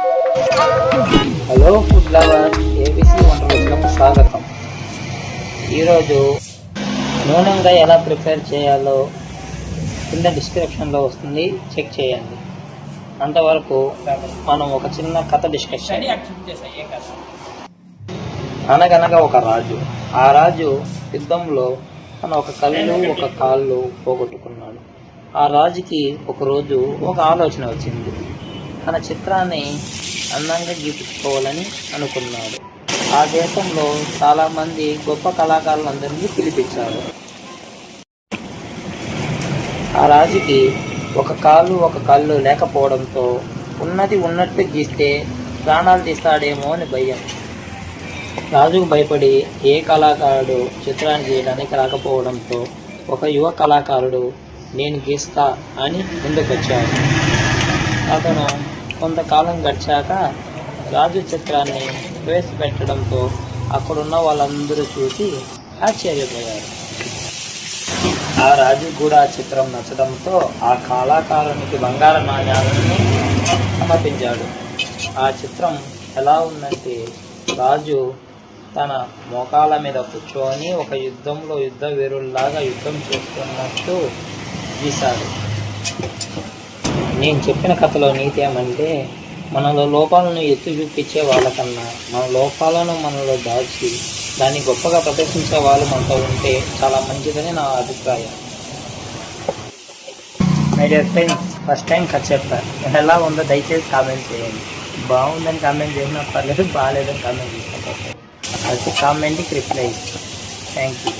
Hello food lover, ABC వంటలకు స్వాగతం. ఈరోజు నూనెగా ఎలా ప్రిపేర్ చేయాలో కింద డిస్క్రిప్షన్లో వస్తుంది, చెక్ చేయండి. అంతవరకు మనం ఒక చిన్న కథ డిస్కషన్. అనగనగా ఒక రాజు. ఆ రాజు యుద్ధంలో తన ఒక కళ్ళు ఒక కాళ్ళు పోగొట్టుకున్నాడు. ఆ రాజుకి ఒకరోజు ఒక ఆలోచన వచ్చింది. తన చిత్రాన్ని అందంగా గీపించుకోవాలని అనుకున్నాడు. ఆ దేశంలో చాలామంది గొప్ప కళాకారులందరినీ పిలిపించాడు. ఆ రాజుకి ఒక కాలు ఒక కళ్ళు లేకపోవడంతో ఉన్నది ఉన్నట్టు గీస్తే ప్రాణాలు తీస్తాడేమో అని భయం. రాజుకు భయపడి ఏ కళాకారుడు చిత్రాన్ని గీయడానికి రాకపోవడంతో ఒక యువ కళాకారుడు నేను గీస్తా అని ముందుకొచ్చాడు. అతను కొంతకాలం గడిచాక రాజు చిత్రాన్ని ప్రవేశపెట్టడంతో అక్కడున్న వాళ్ళందరూ చూసి ఆశ్చర్యపోయారు. ఆ రాజు కూడా ఆ చిత్రం నచ్చడంతో ఆ కళాకారునికి బంగారు నాణ్యాలను సమర్పించాడు. ఆ చిత్రం ఎలా ఉందంటే, రాజు తన మోకాల మీద కూర్చొని ఒక యుద్ధంలో యుద్ధ వీరుల్లాగా యుద్ధం చేస్తున్నట్టు గీశాడు. నేను చెప్పిన కథలో నీతి ఏమంటే, మనలో లోపాలను ఎత్తి చూపించే వాళ్ళకన్నా మన లోపాలను మనలో దాచి దాన్ని గొప్పగా ప్రదర్శించే వాళ్ళు మనతో ఉంటే చాలా మంచిదని నా అభిప్రాయం. My dear friends, first time కథ చెప్పాను. ఎలా ఉందో దయచేసి కామెంట్ చేయండి. బాగుందని కామెంట్ చేసినా పర్లేదు, బాగాలేదని కామెంట్ చేసినా పర్లేదు. అది కామెంట్కి రిప్లై ఇస్తాను. Thank you.